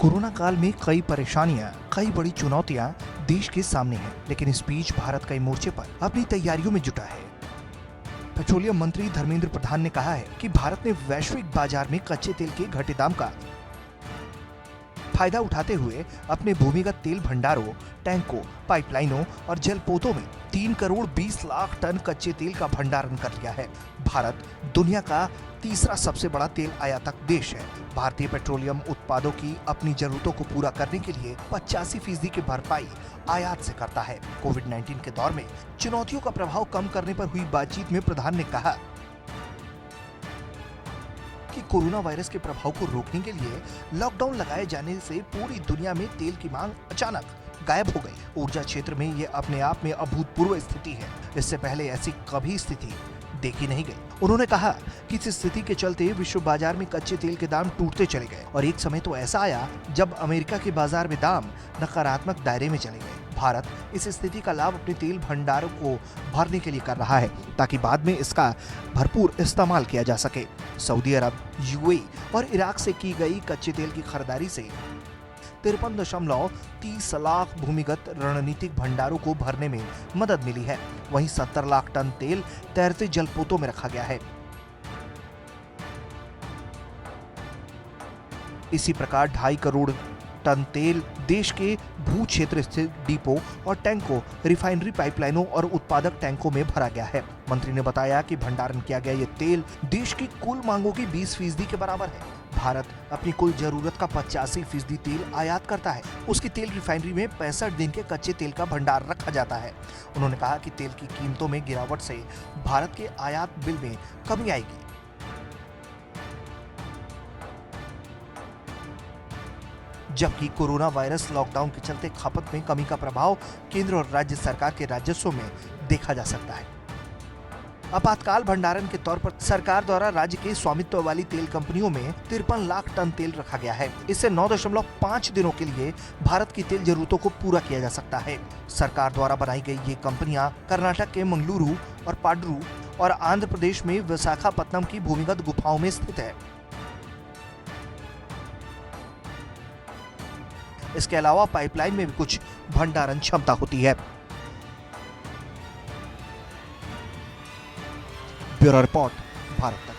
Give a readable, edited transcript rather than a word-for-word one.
Corona काल में कई परेशानियां, कई बड़ी चुनौतियां देश के सामने हैं, लेकिन इस बीच भारत कई मोर्चे पर अपनी तैयारियों में जुटा है। पेट्रोलियम मंत्री धर्मेंद्र प्रधान ने कहा है कि भारत ने वैश्विक बाजार में कच्चे तेल के घटे दाम का फायदा उठाते हुए अपने भूमिगत तेल भंडारों, टैंकों, पाइपलाइनों और जलपोतों में 3 करोड़ 20 लाख टन कच्चे तेल का भंडारण कर लिया है। भारत दुनिया का तीसरा सबसे बड़ा तेल आयातक देश है। भारतीय पेट्रोलियम उत्पादों की अपनी जरूरतों को पूरा करने के लिए 85% की भरपाई आयात से करता है। कोविड-19 के दौर में चुनौतियों का प्रभाव कम करने पर हुई बातचीत में प्रधान ने कहा कि कोरोना वायरस के प्रभाव को रोकने के लिए लॉकडाउन लगाए जाने से पूरी दुनिया में तेल की मांग अचानक गायब हो गई। ऊर्जा क्षेत्र में ये अपने आप में अभूतपूर्व स्थिति है। इससे पहले ऐसी कभी स्थिति देखी नहीं गई। उन्होंने कहा कि इस स्थिति के चलते विश्व बाजार में कच्चे तेल के दाम टूटते चले गए और एक समय तो ऐसा आया जब अमेरिका के बाजार में दाम नकारात्मक दायरे में चले गए। भारत इस स्थिति का लाभ अपने तेल भंडारों को भरने के लिए कर रहा है ताकि बाद में इसका भरपूर इस्तेमाल किया जा सके। सऊदी अरब, यूएई और इराक से की गई कच्चे तेल की खरीदारी से 53.30 लाख भूमिगत रणनीतिक भंडारों को भरने में मदद मिली है। वहीं 70 लाख टन तेल तैरते जलपोतों में रखा गया है। इसी प्रकार 2.5 करोड़ टन तेल देश के भू क्षेत्र स्थित डिपो और टैंकों, रिफाइनरी पाइपलाइनों और उत्पादक टैंकों में भरा गया है। मंत्री ने बताया कि भंडारण किया गया ये तेल देश की कुल मांगों की 20% के बराबर है। भारत अपनी कुल जरूरत का 85% तेल आयात करता है। उसकी तेल रिफाइनरी में 65 दिन के कच्चे तेल का भंडार रखा जाता है। उन्होंने कहा कि तेल की कीमतों में गिरावट से भारत के आयात बिल में कमी आएगी। जबकि कोरोना वायरस लॉकडाउन के चलते खपत में कमी का प्रभाव केंद्र और राज्य सरकार के राजस्व में देखा जा सकता है। आपातकाल भंडारण के तौर पर सरकार द्वारा राज्य के स्वामित्व वाली तेल कंपनियों में 53 लाख टन तेल रखा गया है। इससे 9.5 दिनों के लिए भारत की तेल जरूरतों को पूरा किया जा सकता है। सरकार द्वारा बनाई गई ये कंपनियां कर्नाटक के मंगलुरु और पाड्रू और आंध्र प्रदेश में विशाखापत्तनम की भूमिगत गुफाओं में स्थित है। इसके अलावा पाइपलाइन में भी कुछ भंडारण क्षमता होती है। ब्यूरो रिपोर्ट, भारत तक।